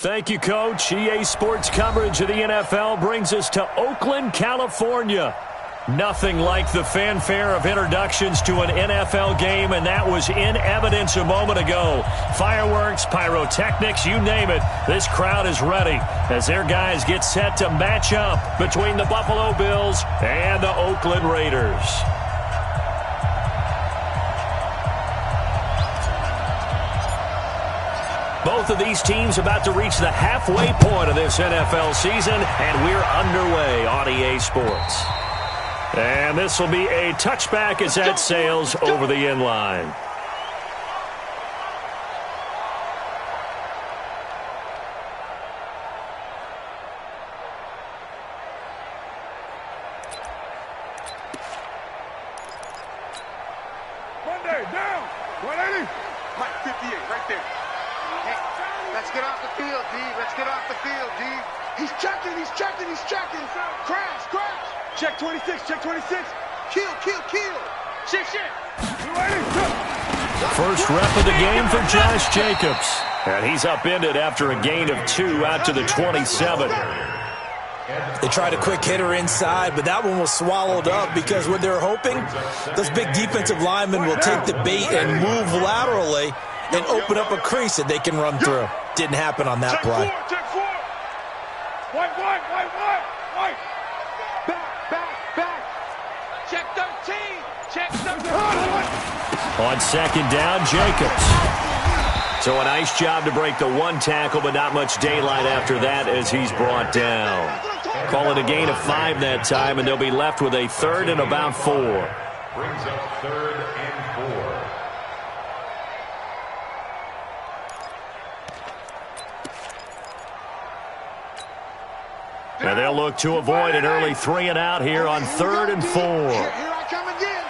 Thank you, Coach. EA Sports coverage of the NFL brings us to Oakland, California. Nothing like the fanfare of introductions to an NFL game, and that was in evidence a moment ago. Fireworks, pyrotechnics, you name it. This crowd is ready as their guys get set to match up between the Buffalo Bills and the Oakland Raiders. Both of these teams about to reach the halfway point of this NFL season, and we're underway on EA Sports. And this will be a touchback as that sails over the end line. Monday, down, 180. Mike, 58, right there. Hey, let's get off the field, D. Let's get off the field, D. He's checking, he's checking, he's checking. Crash, crash. Check 26, check 26. Kill, kill, kill. Shit, shit. First rep of the game for Josh Jacobs. And he's upended after a gain of 2 out to the 27. They tried a quick hitter inside, but that one was swallowed up because what they're hoping, those big defensive linemen will take the bait and move laterally and open up a crease that they can run through. Didn't happen on that play. Check 4. White. Back. Check 13. Check 13. On second down, Jacobs. So a nice job to break the one tackle, but not much daylight after that as he's brought down. Call it a gain of 5 that time, and they'll be left with a third and about 4. Brings up third and 4. And they'll look to avoid an early 3 and out here on third and 4. Here I come again.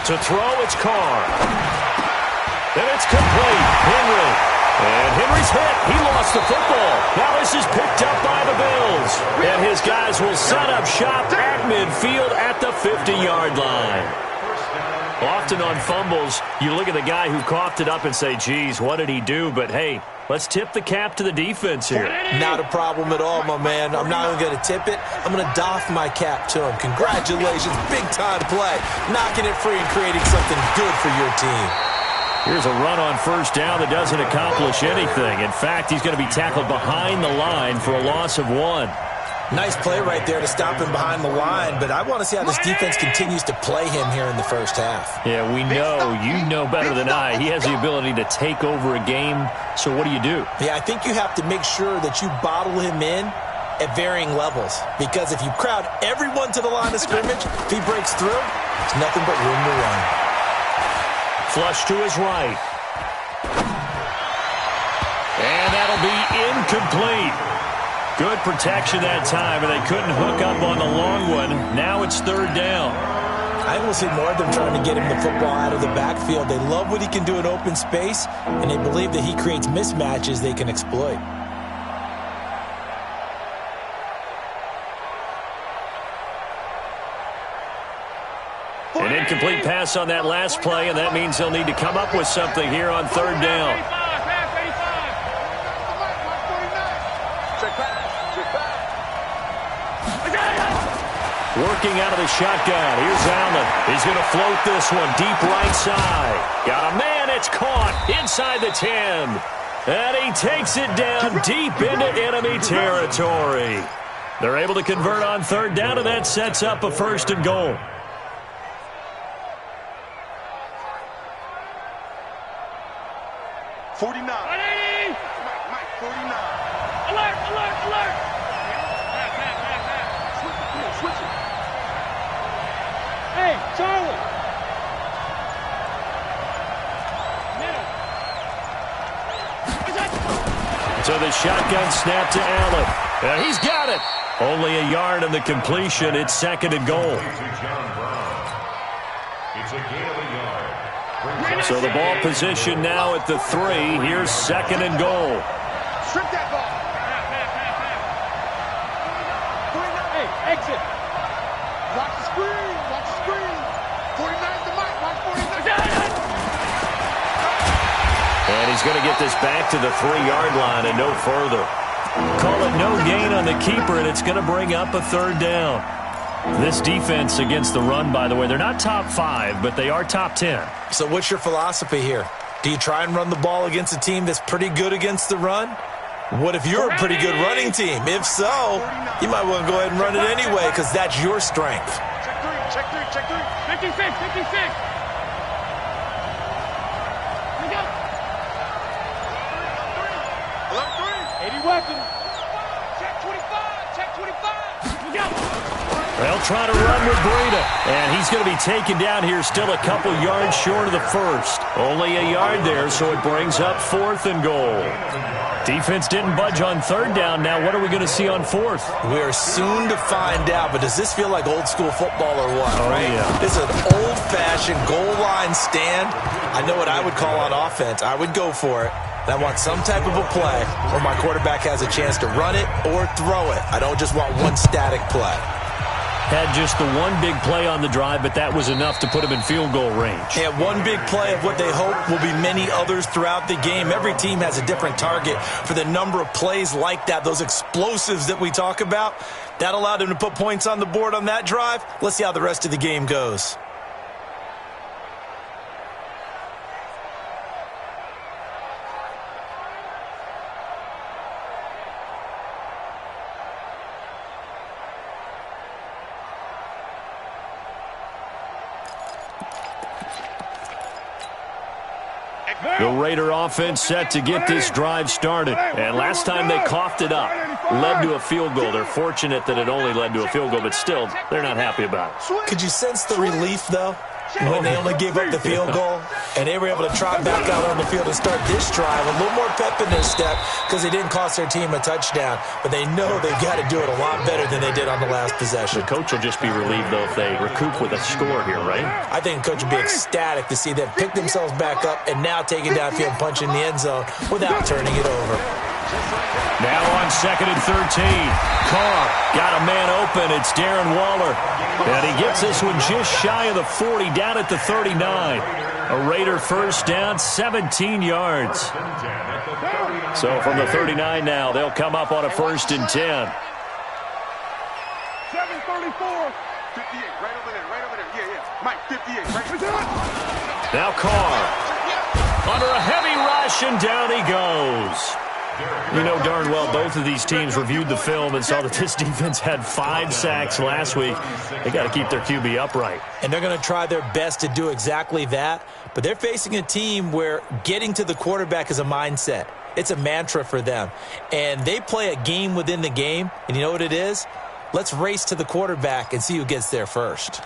To throw, it's Carr. And it's complete. Henry. And Henry's hit. He lost the football. Now this is picked up by the Bills. And his guys will set up shop at midfield at the 50-yard line. Often on fumbles, you look at the guy who coughed it up and say, geez, what did he do? But, hey, let's tip the cap to the defense here. Not a problem at all, my man. I'm not even going to tip it. I'm going to doff my cap to him. Congratulations. Big-time play. Knocking it free and creating something good for your team. Here's a run on first down that doesn't accomplish anything. In fact, he's going to be tackled behind the line for a loss of 1. Nice play right there to stop him behind the line, but I want to see how this defense continues to play him here in the first half. Yeah, we know. You know better than I. He has the ability to take over a game, so what do you do? Yeah, I think you have to make sure that you bottle him in at varying levels, because if you crowd everyone to the line of scrimmage, if he breaks through, there's nothing but room to run. Flush to his right. And that'll be incomplete. Good protection that time, and they couldn't hook up on the long one. Now it's third down. I think we'll see more of them trying to get him the football out of the backfield. They love what he can do in open space, and they believe that he creates mismatches they can exploit. An incomplete pass on that last play, and that means they'll need to come up with something here on third down. Working out of the shotgun. Here's Allen. He's going to float this one deep right side. Got a man. It's caught inside the 10. And he takes it down deep into enemy territory. They're able to convert on third down, and that sets up a first and goal. Mike, 49. Alert! Switch it. Hey, Charlie! So the shotgun snap to Allen. And he's got it. Only a yard on the completion. It's second and goal. It's a gain of a yard. So the ball position now at the 3. Here's second and goal. Strip that ball. Hey, exit! Watch the screen. 49 to Mike. Mike 49. And he's going to get this back to the 3-yard line and no further. Call it no gain on the keeper, and it's going to bring up a 3rd down. This defense against the run, by the way, they're not top 5, but they are top 10. So what's your philosophy here? Do you try and run the ball against a team that's pretty good against the run? What if you're a pretty good running team? If so, you might want to go ahead and run it anyway because that's your strength. Check three. 56. Look out. 80 weapons. Check 25. Look out. They'll try to run with Breida, and he's going to be taken down here still a couple yards short of the first. Only a yard there, so it brings up 4th and goal. Defense didn't budge on 3rd down. Now what are we going to see on 4th? We are soon to find out, but does this feel like old school football or what? Oh, right? Yeah. This is an old-fashioned goal line stand. I know what I would call on offense. I would go for it. And I want some type of a play where my quarterback has a chance to run it or throw it. I don't just want one static play. Had just the one big play on the drive, but that was enough to put him in field goal range. Yeah, one big play of what they hope will be many others throughout the game. Every team has a different target for the number of plays like that, those explosives that we talk about. That allowed them to put points on the board on that drive. Let's see how the rest of the game goes. The Raider offense set to get this drive started. And last time they coughed it up, led to a field goal. They're fortunate that it only led to a field goal, but still, they're not happy about it. Could you sense the relief, though, when they only gave up the field goal and they were able to trot back out on the field and start this drive? A little more pep in their step because they didn't cost their team a touchdown, but they know they've got to do it a lot better than they did on the last possession. The coach will just be relieved, though, if they recoup with a score here, right? I think the coach would be ecstatic to see them pick themselves back up and now take it downfield and punch in the end zone without turning it over. Now on 2nd and 13. Carr got a man open. It's Darren Waller. And he gets this one just shy of the 40, down at the 39. A Raider first down, 17 yards. So from the 39 now, they'll come up on a 1st and 10. 734. 58, right over there. Yeah. Mike, 58, right there. Now Carr under a heavy rush, and down he goes. You know darn well both of these teams reviewed the film and saw that this defense had 5 sacks last week. They got to keep their QB upright. And they're going to try their best to do exactly that. But they're facing a team where getting to the quarterback is a mindset. It's a mantra for them. And they play a game within the game. And you know what it is? Let's race to the quarterback and see who gets there first.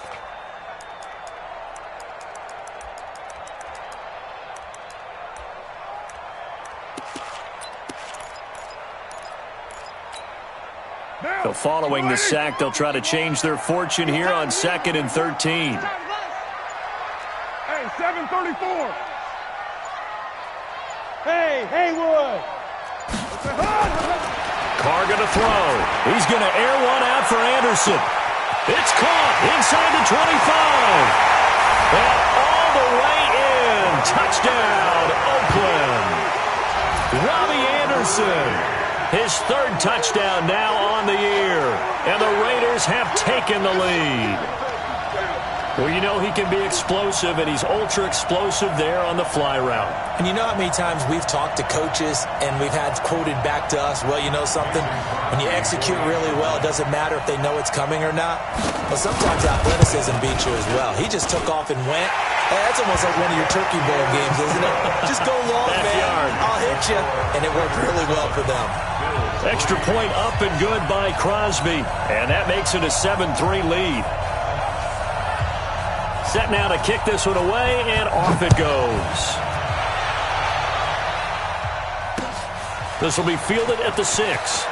So following the sack, they'll try to change their fortune here on 2nd and 13. Hey, 734. Hey, Haywood. Carr going to throw. He's going to air one out for Anderson. It's caught inside the 25. And all the way in. Touchdown, Oakland. Robbie Anderson. His 3rd touchdown now on the year. And the Raiders have taken the lead. Well, you know he can be explosive, and he's ultra-explosive there on the fly route. And you know how many times we've talked to coaches and we've had quoted back to us, well, you know something? When you execute really well, it doesn't matter if they know it's coming or not. But sometimes athleticism beats you as well. He just took off and went. Hey, that's almost like one of your Turkey Bowl games, isn't it? Just go long, man. I'll hit you. And it worked really well for them. Extra point up and good by Crosby. And that makes it a 7-3 lead. Set now to kick this one away, and off it goes. This will be fielded at the 6.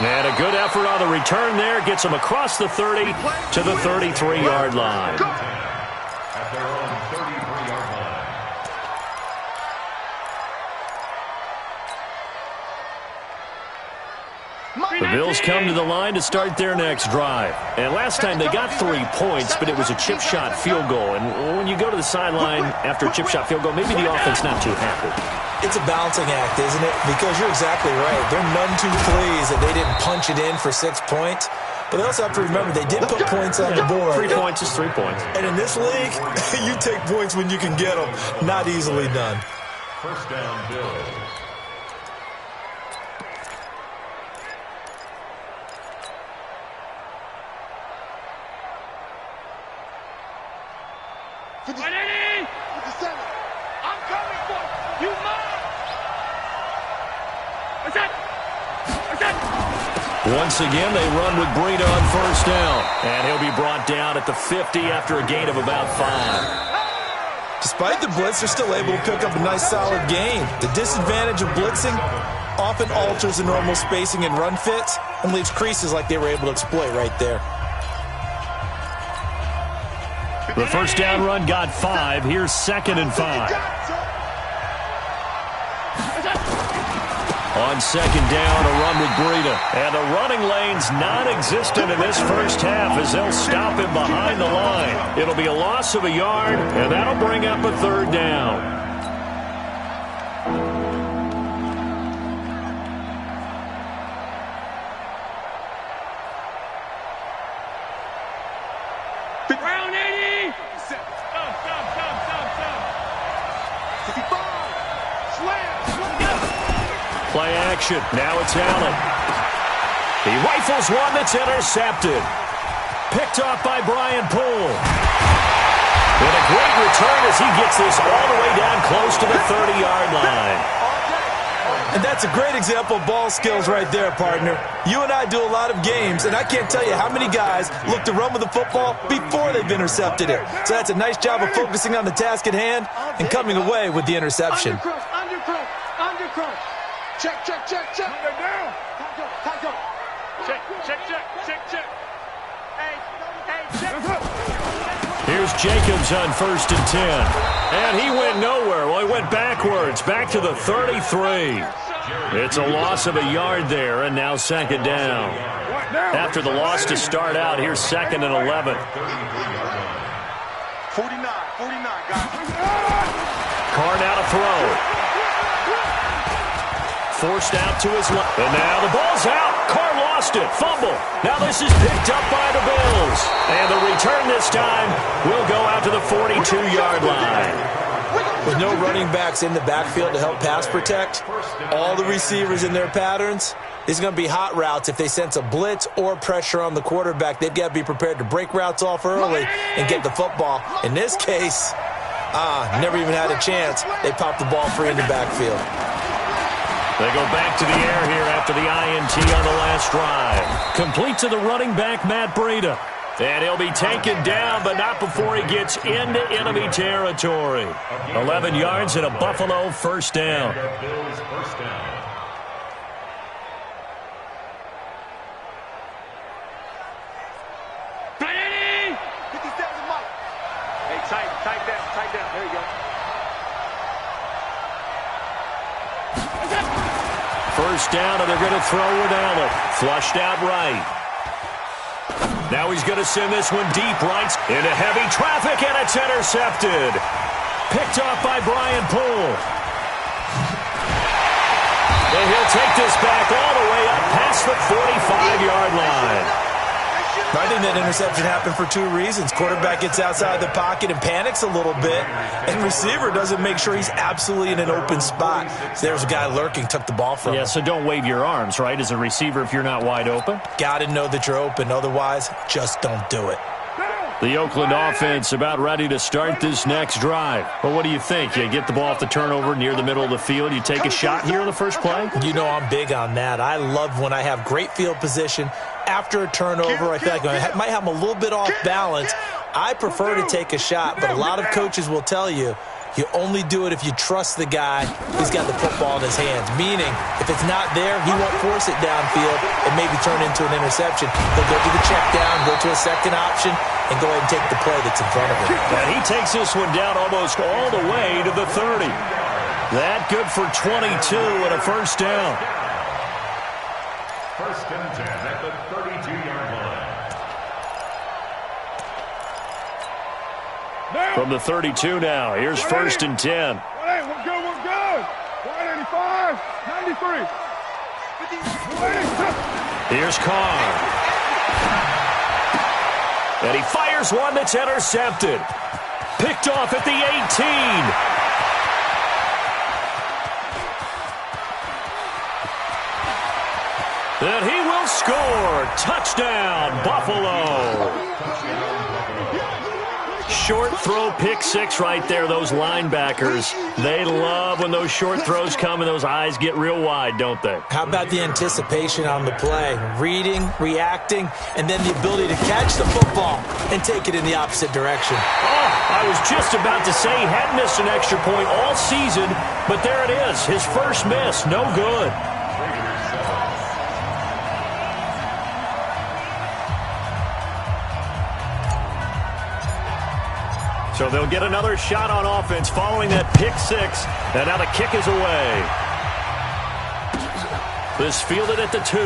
And a good effort on the return there. Gets him across the 30 to the 33-yard line. At their own 33-yard line. The Bills come to the line to start their next drive. And last time they got 3 points, but it was a chip shot field goal. And when you go to the sideline after a chip shot field goal, maybe the offense not too happy. It's a balancing act, isn't it? Because you're exactly right. They're none too pleased that they didn't punch it in for 6 points. But they also have to remember they did put points on the board. 3 points is 3 points. And in this league, you take points when you can get them. Not easily done. First down, Bills. I'm coming for you. You mine. What's that? Once again, they run with Breida on first down. And he'll be brought down at the 50 after a gain of about 5. Despite the blitz, they're still able to pick up a nice solid gain. The disadvantage of blitzing often alters the normal spacing and run fits and leaves creases like they were able to exploit right there. The first down run got 5. Here's 2nd and 5. On 2nd down, a run with Breida. And the running lane's non-existent in this first half as they'll stop him behind the line. It'll be a loss of a yard, and that'll bring up a 3rd down. Round 80! Stop. 55. Slam. Play action. Now it's Allen. He rifles one that's intercepted. Picked off by Brian Poole. And a great return as he gets this all the way down close to the 30-yard line. And that's a great example of ball skills right there, partner. You and I do a lot of games, and I can't tell you how many guys look to run with the football before they've intercepted it. So that's a nice job of focusing on the task at hand and coming away with the interception. Undercross. Check. Down. Time go. Check. Hey, Here's Jacobs on 1st and 10. And he went nowhere. Well, he went backwards, back to the 33. It's a loss of a yard there, and now 2nd down. After the loss to start out, here's 2nd and 11. 49, guys. Carr now to throw. Forced out to his left. And now the ball's out. Carr lost it. Fumble. Now this is picked up by the Bills. And the return this time will go out to the 42-yard line. With no running backs in the backfield to help pass protect, all the receivers in their patterns, it's going to be hot routes if they sense a blitz or pressure on the quarterback. They've got to be prepared to break routes off early and get the football. In this case, never even had a chance. They popped the ball free in the backfield. They go back to the air here after the INT on the last drive. Complete to the running back, Matt Breida. And he'll be taken down, but not before he gets into enemy territory. 11 yards and a Buffalo first down. Tight down. There you go. First down, and they're going to throw with Allen. Flushed out right. Now he's going to send this one deep right into heavy traffic, and it's intercepted. Picked off by Brian Poole. And he'll take this back all the way up past the 45-yard line. I think that interception happened for 2 reasons. Quarterback gets outside the pocket and panics a little bit, and receiver doesn't make sure he's absolutely in an open spot. So there's a guy lurking, took the ball from him. Yeah, so don't wave your arms, right, as a receiver if you're not wide open. Got to know that you're open. Otherwise, just don't do it. The Oakland offense about ready to start this next drive. Well, what do you think? You get the ball off the turnover near the middle of the field. You take a shot here on the first play? You know I'm big on that. I love when I have great field position. After a turnover, I feel like I might have them a little bit off balance. I prefer to take a shot, but a lot of coaches will tell you, you only do it if you trust the guy who's got the football in his hands. Meaning, if it's not there, he won't force it downfield and maybe turn into an interception. He'll go to the check down, go to a second option, and go ahead and take the play that's in front of him. And he takes this one down almost all the way to the 30. That good for 22 and a first down. First and 10 at the 32-yard line. From the 32 now, here's first and 10. Hey, we're good, we're good. 185, 93. Here's Carr. And he fires one that's intercepted. Picked off at the 18. And he will score. Touchdown, Buffalo. Short throw, pick six right there, those linebackers. They love when those short throws come and those eyes get real wide, don't they? How about the anticipation on the play? Reading, reacting, and then the ability to catch the football and take it in the opposite direction. Oh, I was just about to say he hadn't missed an extra point all season, but there it is, his first miss, no good. So they'll get another shot on offense following that pick six. And now the kick is away. This fielded at the 2.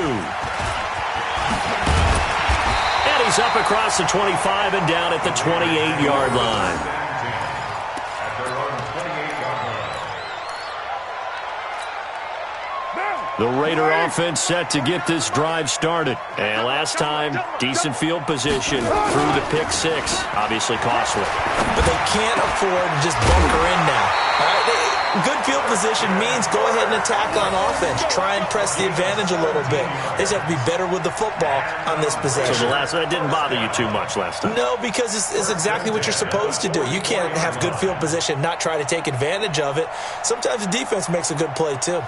And he's up across the 25 and down at the 28-yard line. The Raider offense set to get this drive started. And last time, decent field position through the pick six. Obviously costly. But they can't afford to just bunker in now. All right? Good field position means go ahead and attack on offense. Try and press the advantage a little bit. They just have to be better with the football on this possession. So that didn't bother you too much last time? No, because it's exactly what you're supposed to do. You can't have good field position, not try to take advantage of it. Sometimes the defense makes a good play, too.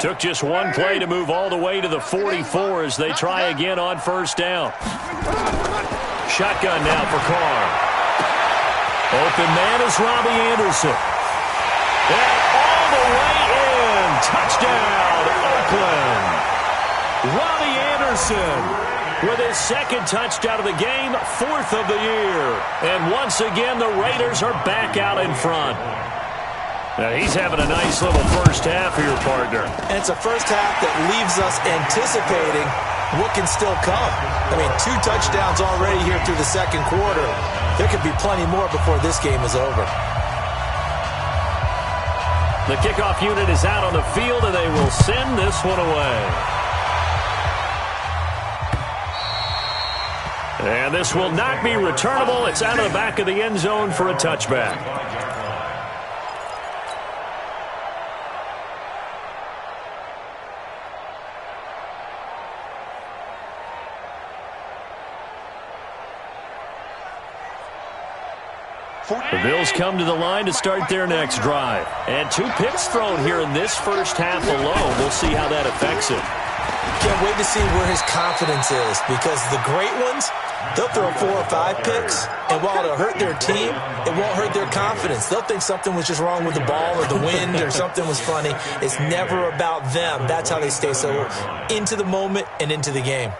Took just one play to move all the way to the 44 as they try again on first down. Shotgun now for Carr. Open man is Robbie Anderson. And all the way in. Touchdown, Oakland. Robbie Anderson with his second touchdown of the game, 4th of the year. And once again, the Raiders are back out in front. Now he's having a nice little first half here, partner. And it's a first half that leaves us anticipating what can still come. I mean, 2 touchdowns already here through the second quarter. There could be plenty more before this game is over. The kickoff unit is out on the field, and they will send this one away. And this will not be returnable. It's out of the back of the end zone for a touchback. The Bills come to the line to start their next drive. And 2 picks thrown here in this first half alone. We'll see how that affects it. Can't wait to see where his confidence is, because the great ones, they'll throw 4 or 5 picks, and while it'll hurt their team, it won't hurt their confidence. They'll think something was just wrong with the ball or the wind or something was funny. It's never about them. That's how they stay so into the moment and into the game.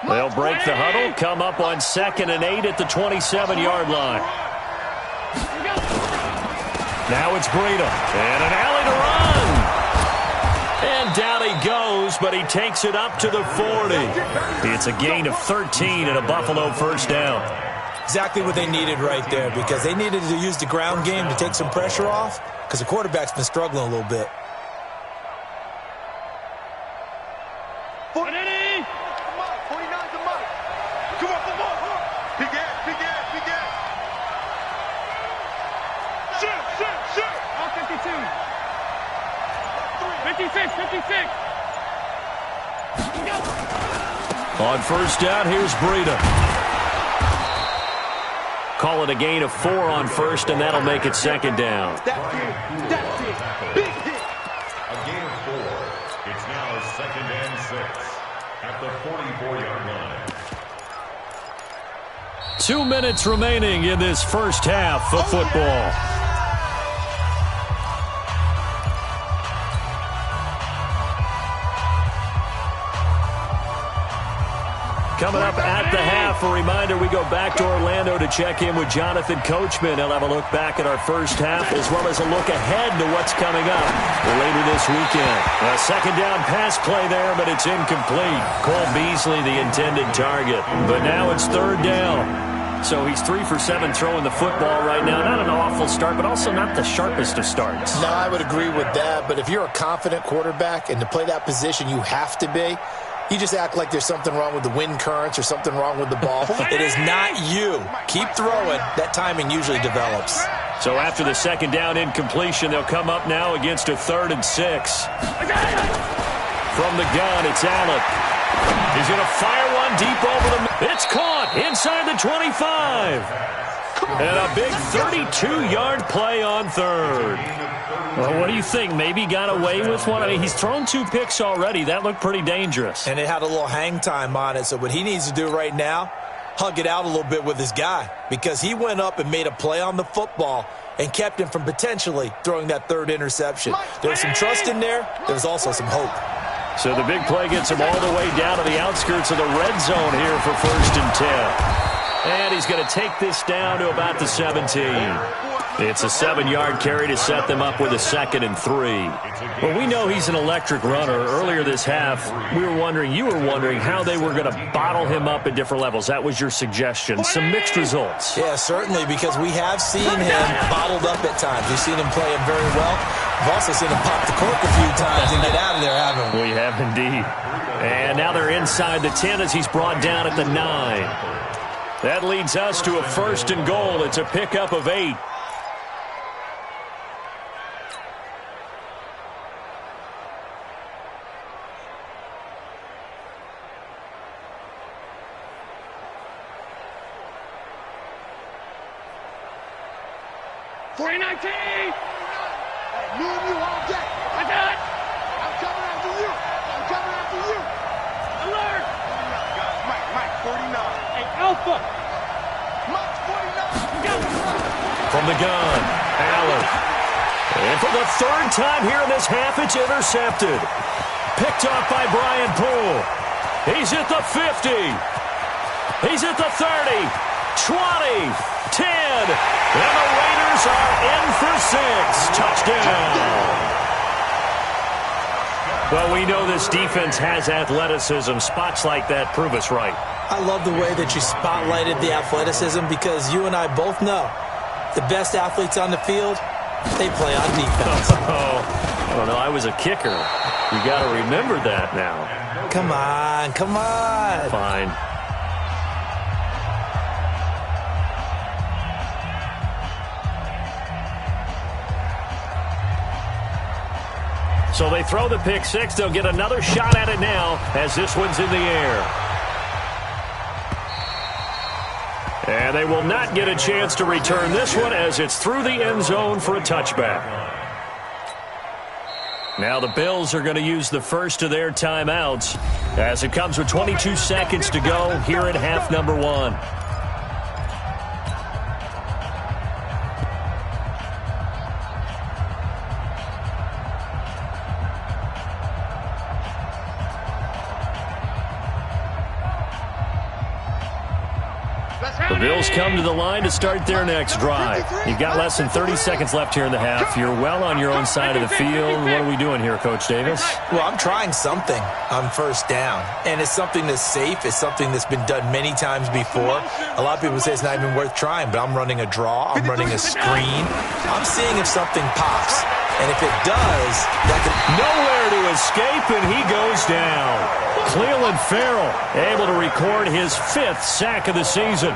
They'll break the huddle, come up on 2nd and 8 at the 27-yard line. Now it's Breida, and an alley to run. And down he goes, but he takes it up to the 40. It's a gain of 13 and a Buffalo first down. Exactly what they needed right there, because they needed to use the ground game to take some pressure off, because the quarterback's been struggling a little bit. On first down, here's Breida. Call it a gain of 4 on first, and that'll make it 2nd down. That's it. Big hit. A gain of 4. It's now 2nd and 6 at the 44-yard line. 2 minutes remaining in this first half of football. Coming up at the half, a reminder, we go back to Orlando to check in with Jonathan Coachman. He'll have a look back at our first half as well as a look ahead to what's coming up later this weekend. A second down pass play there, but it's incomplete. Cole Beasley, the intended target. But now it's third down. So he's 3 for 7 throwing the football right now. Not an awful start, but also not the sharpest of starts. No, I would agree with that. But if you're a confident quarterback and to play that position, you have to be. You just act like there's something wrong with the wind currents or something wrong with the ball. It is not you. Keep throwing. That timing usually develops. So after the second down incompletion, they'll come up now against a 3rd and 6. From the gun, it's Allen. He's going to fire one deep over the... It's caught inside the 25. And a big 32-yard play on third. Well, what do you think? Maybe got away with one? I mean, he's thrown 2 picks already. That looked pretty dangerous. And it had a little hang time on it. So what he needs to do right now, hug it out a little bit with his guy. Because he went up and made a play on the football and kept him from potentially throwing that 3rd interception. There was some trust in there. There was also some hope. So the big play gets him all the way down to the outskirts of the red zone here for 1st and 10. And he's going to take this down to about the 17. It's a 7-yard carry to set them up with a 2nd and 3. Well, we know he's an electric runner. Earlier this half, you were wondering how they were going to bottle him up at different levels. That was your suggestion. Some mixed results. Yeah, certainly, because we have seen him bottled up at times. We've seen him play it very well. We've also seen him pop the cork a few times and get out of there, haven't we? We have indeed. And now they're inside the 10 as he's brought down at the 9. That leads us to a 1st and goal. It's a pickup of 8. Me and you all day. I got it. I'm coming after you. I'm coming after you. Alert. Mike, 49. Hey, Alpha. Mike, 49. From the gun, Allen. And for the 3rd time here in this half, it's intercepted. Picked off by Brian Poole. He's at the 50. He's at the 30. 20. 10. And the Raiders are in for 6. Touchdown. Well, we know this defense has athleticism. Spots like that prove us right. I love the way that you spotlighted the athleticism because you and I both know the best athletes on the field, they play on defense. I don't know. I was a kicker. You got to remember that now. Come on, come on. Fine. So they throw the pick 6. They'll get another shot at it now as this one's in the air. And they will not get a chance to return this one as it's through the end zone for a touchback. Now the Bills are going to use the first of their timeouts as it comes with 22 seconds to go here at half number 1. The Bills come to the line to start their next drive. You've got less than 30 seconds left here in the half. You're well on your own side of the field. What are we doing here, Coach Davis? Well, I'm trying something on 1st down, and it's something that's safe. It's something that's been done many times before. A lot of people say it's not even worth trying, but I'm running a draw. I'm running a screen. I'm seeing if something pops, and if it does, that could... Nowhere to escape, and he goes down. Clelin Ferrell able to record his 5th sack of the season.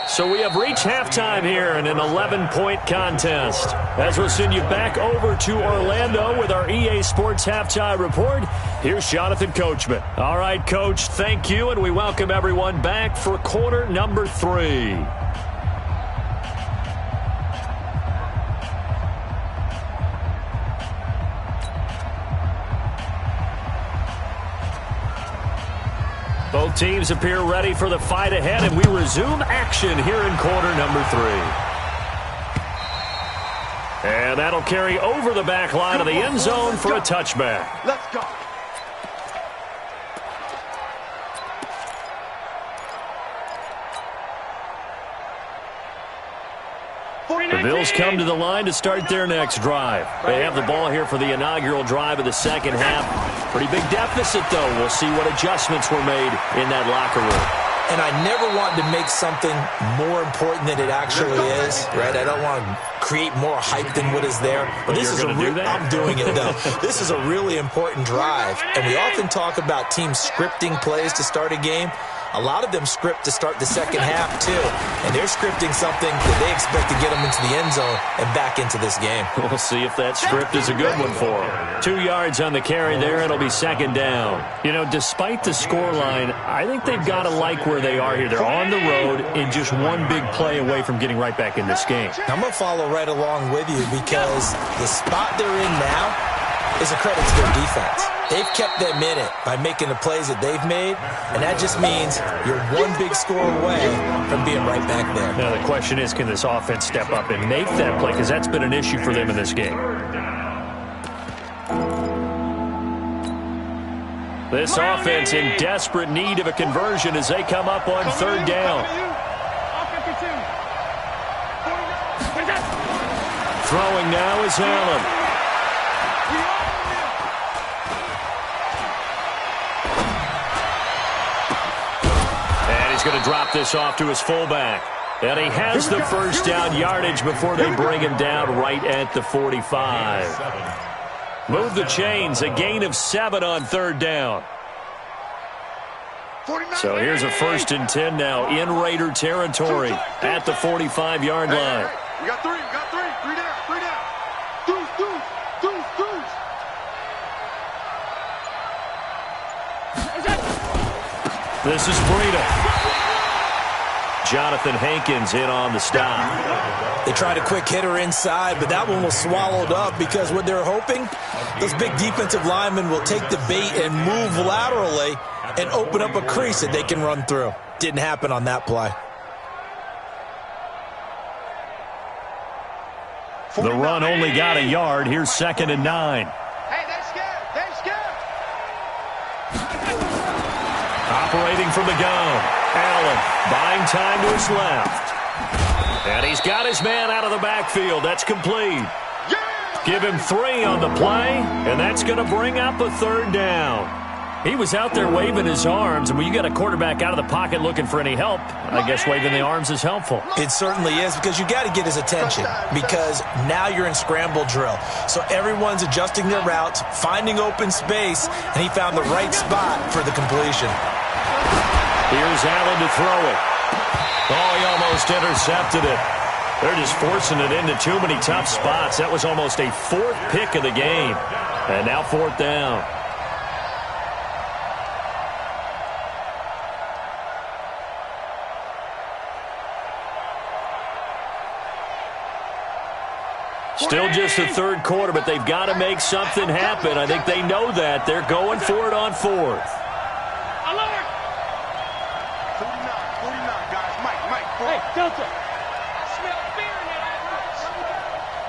So we have reached halftime here in an 11-point contest. As we'll send you back over to Orlando with our EA Sports Halftime Report, here's Jonathan Coachman. All right, Coach, thank you, and we welcome everyone back for quarter number 3. Both teams appear ready for the fight ahead, and we resume action here in quarter number 3. And that'll carry over the back line of the end zone for a touchback. Let's go. The Bills come to the line to start their next drive. They have the ball here for the inaugural drive of the second half. Pretty big deficit, though. We'll see what adjustments were made in that locker room. And I never want to make something more important than it actually is, right? I don't want to create more hype than what is there. But this is I'm doing it, though. This is a really important drive. And we often talk about teams scripting plays to start a game. A lot of them script to start the second half, too. And they're scripting something that they expect to get them into the end zone and back into this game. We'll see if that script is a good one for them. 2 yards on the carry there. It'll be second down. You know, despite the scoreline, I think they've got to like where they are here. They're on the road and just one big play away from getting right back in this game. I'm going to follow right along with you because the spot they're in now is a credit to their defense. They've kept them in it by making the plays that they've made, and that just means you're one big score away from being right back there. Now, the question is, can this offense step up and make that play? Because that's been an issue for them in this game. This offense in desperate need of a conversion as they come up on third down. Throwing now is Allen. Going to drop this off to his fullback. And he has the first down yardage before they bring him down right at the 45. Move the chains, a gain of 7 on third down. So here's a 1st and 10 now in Raider territory at the 45-yard line. We got 3, we got 3. 3 down, 3 down. Deuce. This is Breida. Jonathan Hankins in on the stop. They tried a quick hitter inside, but that one was swallowed up because what they're hoping, those big defensive linemen will take the bait and move laterally and open up a crease that they can run through. Didn't happen on that play. The run only got a yard. Here's 2nd and 9. Hey, they're scared. They're scared. Operating from the gun. Allen buying time to his left. And he's got his man out of the backfield. That's complete. Give him 3 on the play, and that's going to bring up a third down. He was out there waving his arms, and when you got a quarterback out of the pocket looking for any help, I guess waving the arms is helpful. It certainly is because you got to get his attention because now you're in scramble drill. So everyone's adjusting their routes, finding open space, and he found the right spot for the completion. Here's Allen to throw it. Oh, he almost intercepted it. They're just forcing it into too many tough spots. That was almost a 4th pick of the game. And now 4th down. Still just the 3rd quarter, but they've got to make something happen. I think they know that. They're going for it on 4th. 49, guys. Mike. Hey, Delta. I smell fear in that offense.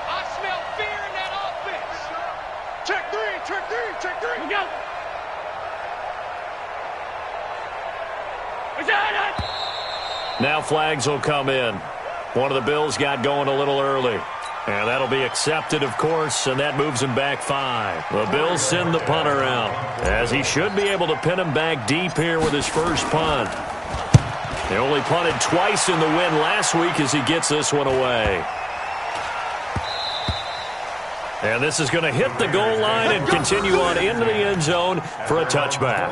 I smell fear in that offense. Check 3. We go. Is that it? Now flags will come in. One of the Bills got going a little early. And that'll be accepted, of course, and that moves him back 5. The Bills send the punter out, as he should be able to pin him back deep here with his first punt. They only punted twice in the win last week as he gets this one away. And this is going to hit the goal line and continue on into the end zone for a touchback.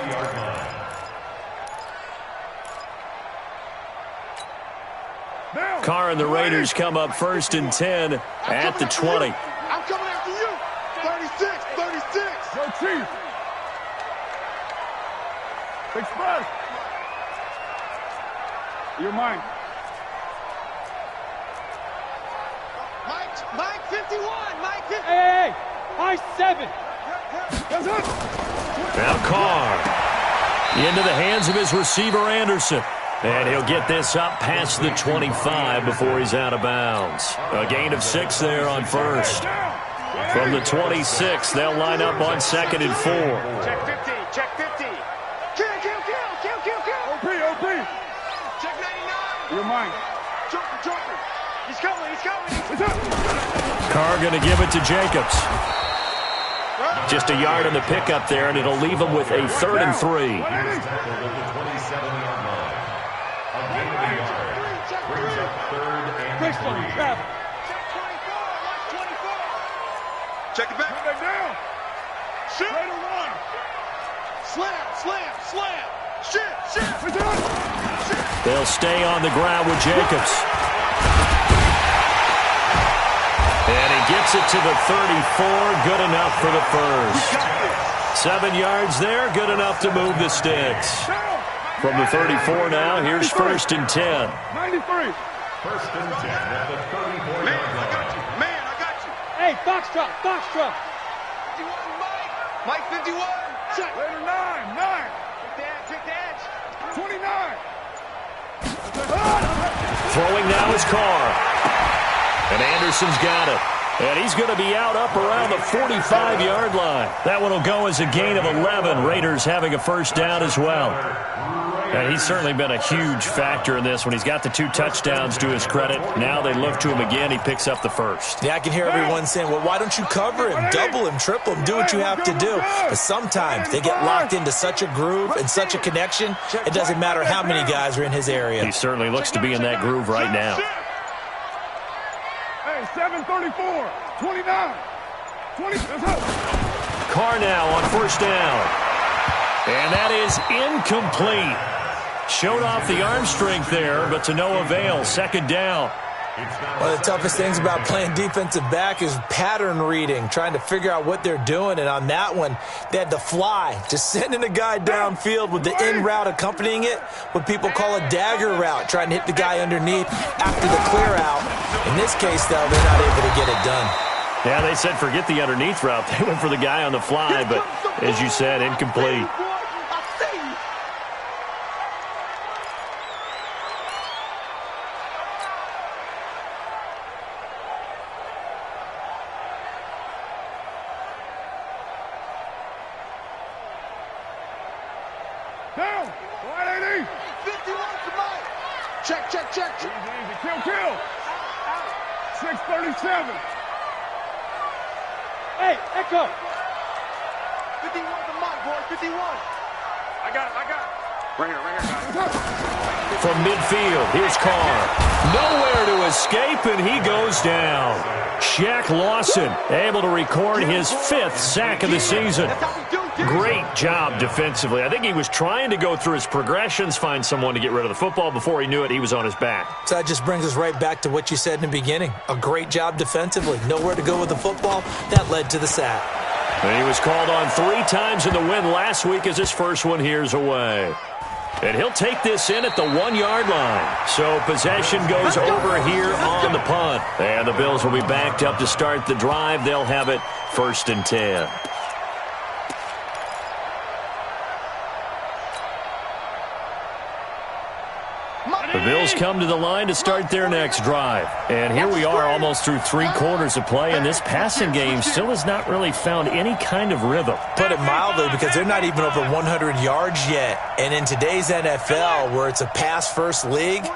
Carr and the Raiders come up 1st and 10 at the 20. I'm coming after you. 36. Go, Chief. Big splash. You're mine. Mike 51. Mike 51. Hey. High 7. That's it. Now Carr into the hands of his receiver Anderson. And he'll get this up past the 25 before he's out of bounds. A gain of 6 there on first. From the 26, they'll line up on 2nd and 4. Check 50, check 50. Kill. OP. Check 99. You're mine. Joker. He's coming. Carr going to give it to Jacobs. Just a yard on the pickup there, and it'll leave him with a 3rd and 3. Check it back. Come down. Shoot. Right or one. Slam. Shit. They'll stay on the ground with Jacobs. And he gets it to the 34. Good enough for the first. 7 yards there. Good enough to move the sticks. From the 34 now, here's 1st and 10. 93. 1st and 10 at the 34-yard line. Man, I got you. Hey, Foxtrot. 51, Mike 51. Check. Later 9. Take the edge. 29. Throwing now is Carr. And Anderson's got it. And he's going to be out up around the 45-yard line. That one will go as a gain of 11. Raiders having a first down as well. And he's certainly been a huge factor in this when he's got the 2 touchdowns to his credit. Now they look to him again. He picks up the first. Yeah, I can hear everyone saying, well, why don't you cover him, double him, triple him, do what you have to do. But sometimes they get locked into such a groove and such a connection, it doesn't matter how many guys are in his area. He certainly looks to be in that groove right now. Hey, 734. 29. 20. Let's go. Carr now on first down. And that is incomplete. Showed off the arm strength there, but to no avail. 2nd down. One of the toughest things about playing defensive back is pattern reading, trying to figure out what they're doing. And on that one, they had to fly, just sending a guy downfield with the in route accompanying it, what people call a dagger route, trying to hit the guy underneath after the clear out. In this case, though, they're not able to get it done. Yeah, they said forget the underneath route. They went for the guy on the fly, but as you said, incomplete. Down. 180. 51 to Mike. Check. Easy. Kill. 637. Hey, Echo. 51 to Mike, boy. 51. I got it. Right here, guys. From midfield, here's Carr. Nowhere to escape, and he goes down. Shaq Lawson able to record his 5th sack of the season. Great job defensively. I think he was trying to go through his progressions, find someone to get rid of the football. Before he knew it, he was on his back. So that just brings us right back to what you said in the beginning. A great job defensively. Nowhere to go with the football. That led to the sack. And he was called on 3 times in the win last week as his first one here's away. And he'll take this in at the 1-yard line. So possession goes over here on the punt. And the Bills will be backed up to start the drive. They'll have it 1st and 10. The Bills come to the line to start their next drive. And here we are almost through 3 quarters of play, and this passing game still has not really found any kind of rhythm. Put it mildly, because they're not even over 100 yards yet. And in today's NFL, where it's a pass-first league,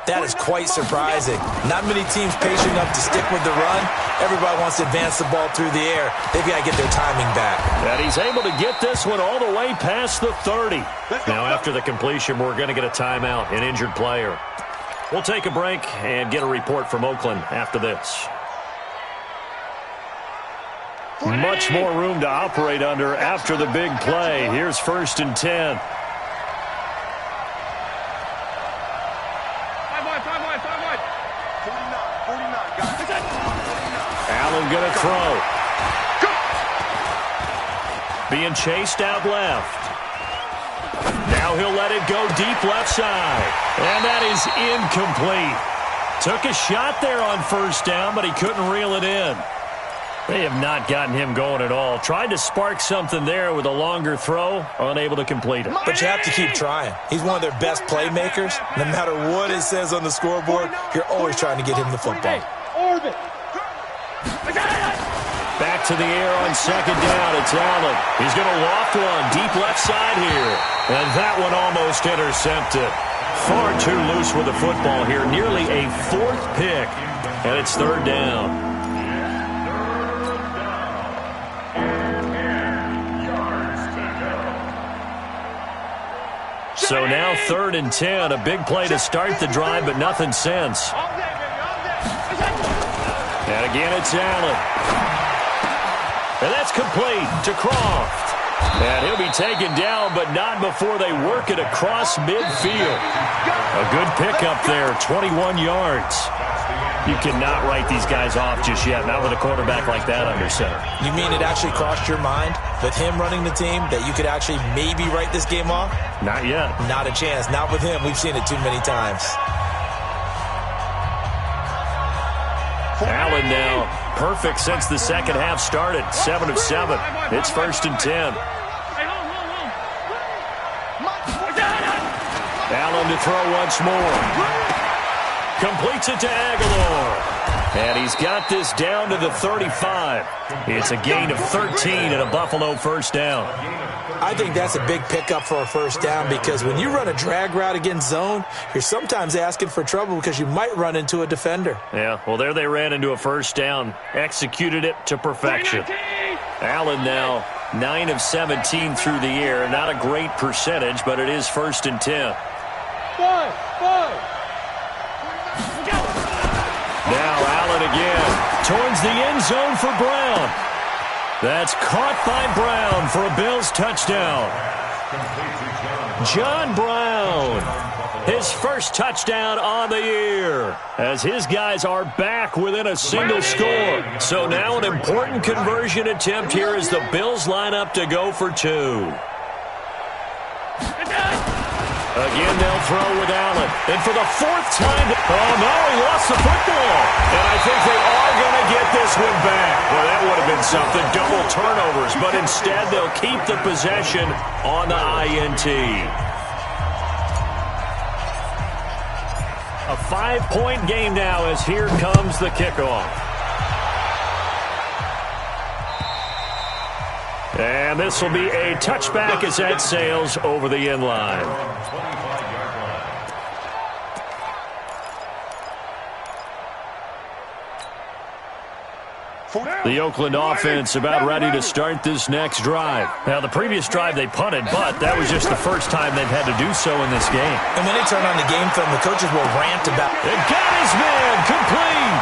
that is quite surprising. Not many teams patient enough to stick with the run. Everybody wants to advance the ball through the air. They've got to get their timing back. And he's able to get this one all the way past the 30. Now, after the completion, we're going to get a timeout, an injured player. We'll take a break and get a report from Oakland after this. Much more room to operate under after the big play. Here's 1st and 10. Allen going to throw. Being chased out left. Now he'll let it go deep left side. And that is incomplete. Took a shot there on first down, but he couldn't reel it in. They have not gotten him going at all. Tried to spark something there with a longer throw, unable to complete it. But you have to keep trying. He's one of their best playmakers. No matter what it says on the scoreboard, you're always trying to get him the football. Orbit. Back to the air on second down. It's Allen. He's going to loft one deep left side here. And that one almost intercepted. Far too loose with the football here. Nearly a fourth pick. And it's third down. So now 3rd and 10. A big play to start the drive, but nothing since. And again, it's Allen. And that's complete to Croft. And he'll be taken down, but not before they work it across midfield. A good pickup there, 21 yards. You cannot write these guys off just yet, not with a quarterback like that under center. You mean it actually crossed your mind with him running the team that you could actually maybe write this game off? Not yet. Not a chance. Not with him. We've seen it too many times. Allen now perfect since the second half started. 7 of 7. It's 1st and 10. Allen to throw once more. Completes it to Aguilar. And he's got this down to the 35. It's a gain of 13 and a Buffalo first down. I think that's a big pickup for a first down because when you run a drag route against zone, you're sometimes asking for trouble because you might run into a defender. Yeah, well, there they ran into a first down. Executed it to perfection. Allen now 9 of 17 through the air. Not a great percentage, but it is 1st and 10. Five. Now Allen again towards the end zone for Brown. That's caught by Brown for a Bills touchdown. John Brown, his first touchdown on the year, as his guys are back within a single score. So now an important conversion attempt here as the Bills line up to go for 2. Again, they'll throw with Allen. And for the 4th time, oh no, he lost the football. And I think they are going to get this one back. Well, that would have been something, double turnovers. But instead, they'll keep the possession on the INT. A 5-point game now as here comes the kickoff. And this will be a touchback as that sails over the end line. The Oakland offense about ready to start this next drive. Now, the previous drive they punted, but that was just the first time they've had to do so in this game. And when they turn on the game film, the coaches will rant about it. It got his man complete.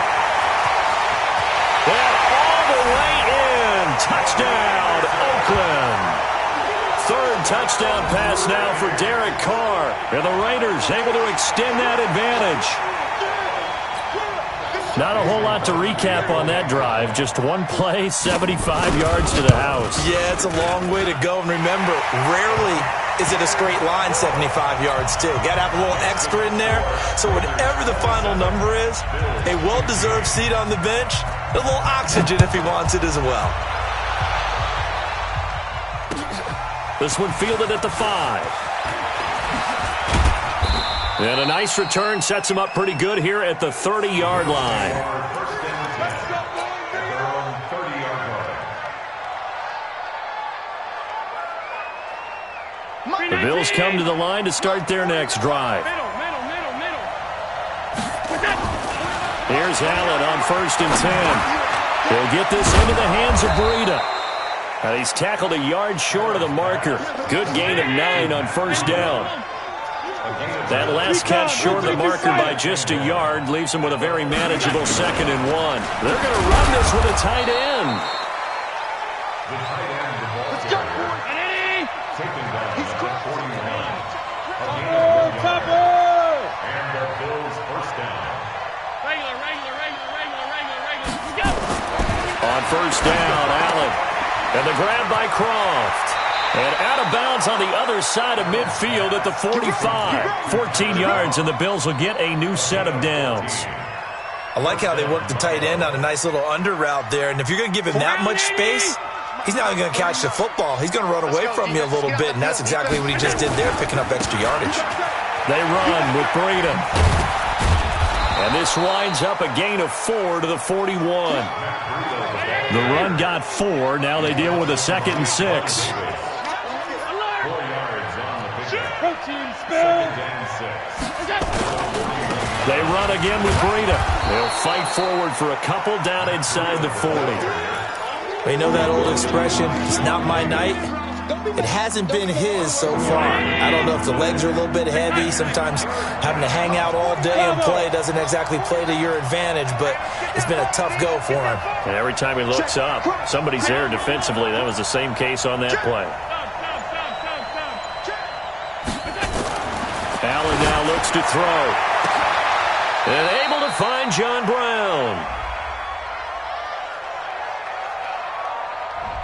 And all the way in. Touchdown, Oakland. 3rd touchdown pass now for Derek Carr. And the Raiders able to extend that advantage. Not a whole lot to recap on that drive. Just one play, 75 yards to the house. Yeah, it's a long way to go. And remember, rarely is it a straight line 75 yards, too. Got to have a little extra in there. So whatever the final number is, a well-deserved seat on the bench, a little oxygen if he wants it as well. This one fielded at the 5. And a nice return sets him up pretty good here at the 30-yard line. The Bills come to the line to start their next drive. Here's Allen on 1st and 10. He'll get this into the hands of Breida. And he's tackled a yard short of the marker. Good gain of 9 on 1st down. That last catch short of the marker by just a yard leaves him with a very manageable 2nd and 1. They're going to run this with a tight end. Let's go, boy. He's good. And the Bills first down. Regular. Go. On 1st down, Allen. And the grab by Croft. And out of bounds on the other side of midfield at the 45. 14 yards, and the Bills will get a new set of downs. I like how they work the tight end on a nice little under route there. And if you're going to give him that much space, he's not even going to catch the football. He's going to run away from you a little bit, and that's exactly what he just did there, picking up extra yardage. They run with Breida. And this winds up a gain of 4 to the 41. The run got 4. Now they deal with a 2nd and 6. They run again with Breida. They'll fight forward for a couple down inside the 40. You know that old expression, it's not my night? It hasn't been his so far. I don't know if the legs are a little bit heavy. Sometimes having to hang out all day and play doesn't exactly play to your advantage, but it's been a tough go for him. And every time he looks up, somebody's there defensively. That was the same case on that play. Allen now looks to throw. And able to find John Brown.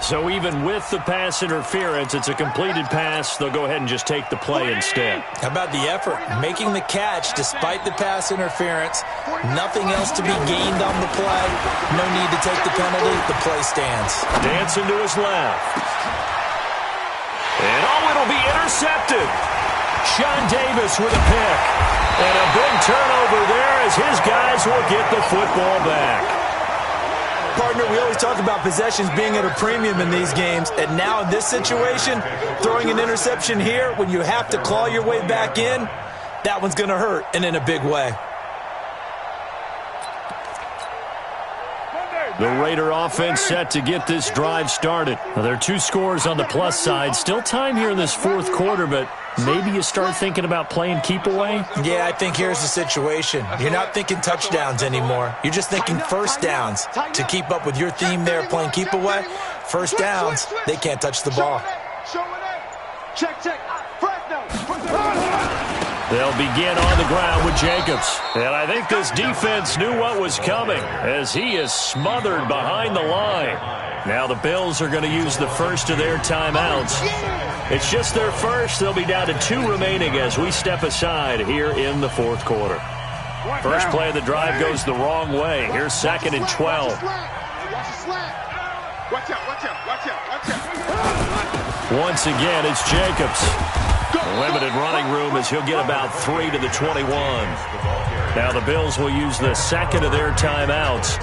So even with the pass interference, it's a completed pass. They'll go ahead and just take the play instead. How about the effort? Making the catch despite the pass interference. Nothing else to be gained on the play. No need to take the penalty. The play stands. Dancing to his left. And it'll be intercepted. Sean Davis with a pick. And a big turnover there as his guys will get the football back. Partner, we always talk about possessions being at a premium in these games, and now in this situation, throwing an interception here when you have to claw your way back in, that one's going to hurt, and in a big way. The Raider offense set to get this drive started. Now, there are 2 scores on the plus side. Still time here in this 4th quarter, but maybe you start thinking about playing keep away? Yeah, I think here's the situation. You're not thinking touchdowns anymore. You're just thinking first downs. To keep up with your theme there, playing keep away, first downs, they can't touch the ball. Check. They'll begin on the ground with Jacobs. And I think this defense knew what was coming as he is smothered behind the line. Now the Bills are going to use the first of their timeouts. It's just their first. They'll be down to 2 remaining as we step aside here in the 4th quarter. First play of the drive goes the wrong way. Here's 2nd and 12. Once again, it's Jacobs. Limited running room as he'll get about 3 to the 21. Now the Bills will use the 2nd of their timeouts.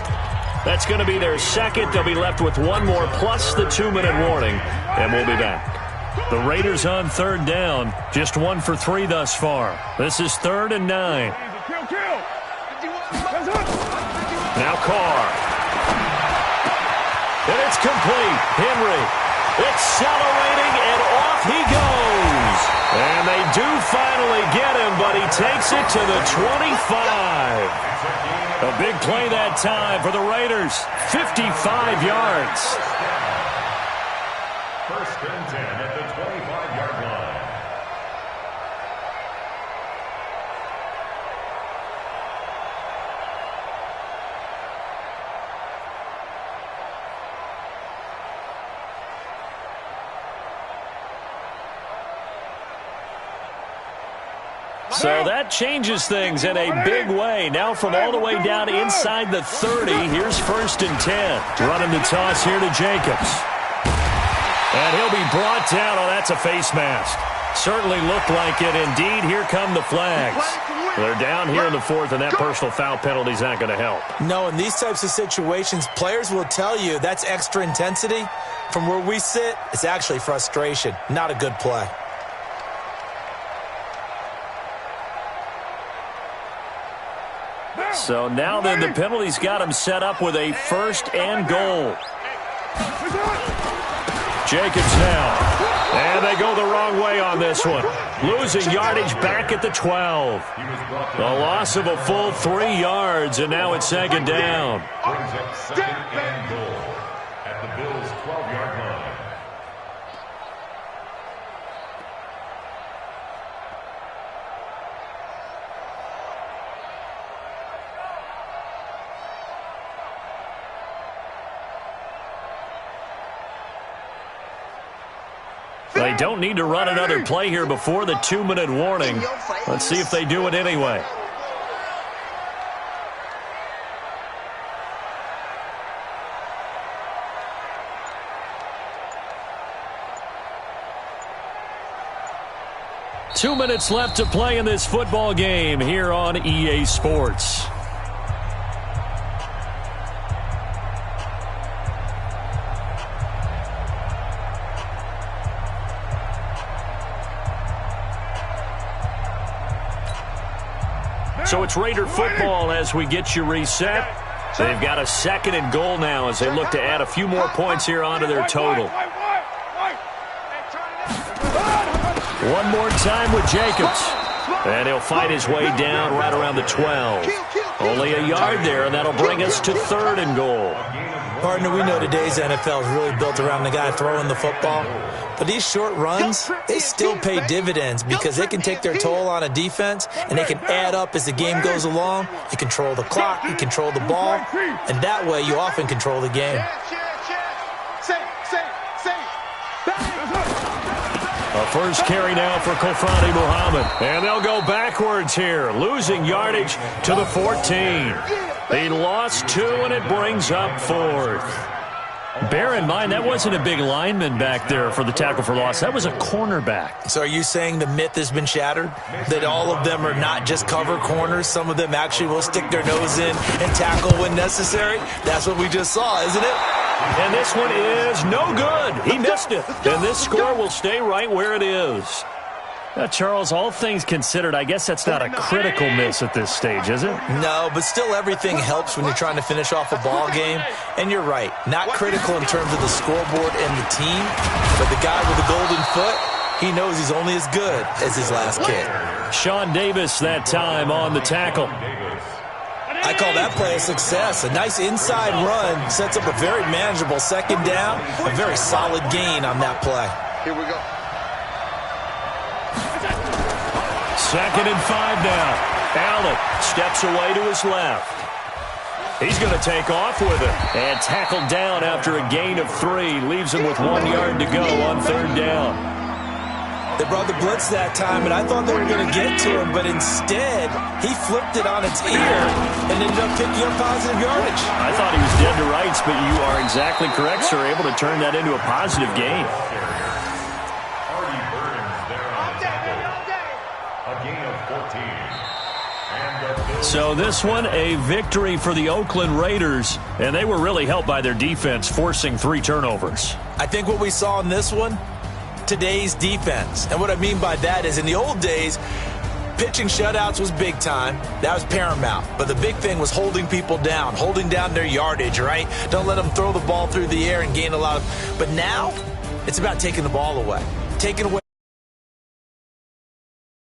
That's going to be their 2nd. They'll be left with 1 more plus the 2-minute warning, and we'll be back. The Raiders on 3rd down, just 1 for 3 thus far. This is 3rd and 9. Now Carr. And it's complete. Henry accelerating, and off he goes. And they do finally get him, but he takes it to the 25. A big play that time for the Raiders. 55 yards. 1st and 10 at the 25-yard line. So that changes things in a big way. Now from all the way down inside the 30, here's 1st and 10. Running the toss here to Jacobs. And he'll be brought down. Oh, that's a face mask. Certainly looked like it. Indeed, here come the flags. They're down here in the 4th, and that personal foul penalty is not going to help. No, in these types of situations, players will tell you that's extra intensity. From where we sit, it's actually frustration. Not a good play. So now then the penalty's got him set up with a 1st and goal. Jacobs now. And they go the wrong way on this one. Losing yardage back at the 12. The loss of a full 3 yards, and now it's 2nd down. Brings up 2nd and goal at the Bills' 12-yard line. They don't need to run another play here before the 2-minute warning. Let's see if they do it anyway. 2 minutes left to play in this football game here on EA Sports. So it's Raider football as we get you reset. They've got a 2nd and goal now as they look to add a few more points here onto their total. One more time with Jacobs. And he'll fight his way down right around the 12. Only a yard there, and that'll bring us to 3rd and goal. Partner, we know today's NFL is really built around the guy throwing the football. But these short runs, they still pay dividends because they can take their toll on a defense, and they can add up as the game goes along. You control the clock, you control the ball, and that way you often control the game. A first carry now for Kofrani Muhammad. And they'll go backwards here, losing yardage to the 14. They lost 2, and it brings up 4th. Bear in mind, that wasn't a big lineman back there for the tackle for loss. That was a cornerback. So are you saying the myth has been shattered? That all of them are not just cover corners? Some of them actually will stick their nose in and tackle when necessary? That's what we just saw, isn't it? And this one is no good. He missed it. And this score will stay right where it is. Charles, all things considered, I guess that's not a critical miss at this stage, is it? No, but still everything helps when you're trying to finish off a ball game. And you're right, not critical in terms of the scoreboard and the team, but the guy with the golden foot, he knows he's only as good as his last kick. Sean Davis that time on the tackle. I call that play a success. A nice inside run sets up a very manageable 2nd down, a very solid gain on that play. Here we go. 2nd and 5 now. Allen steps away to his left. He's going to take off with it and tackled down after a gain of 3. Leaves him with 1 yard to go on 3rd down. They brought the blitz that time, and I thought they were going to get to him, but instead, he flipped it on its ear and ended up picking up positive yardage. I thought he was dead to rights, but you are exactly correct, sir. Able to turn that into a positive gain. So this one, a victory for the Oakland Raiders, and they were really helped by their defense, forcing 3 turnovers. I think what we saw in this one, today's defense. And what I mean by that is in the old days, pitching shutouts was big time. That was paramount. But the big thing was holding people down, holding down their yardage, right? Don't let them throw the ball through the air and gain a lot of... But now, it's about taking the ball away. Taking away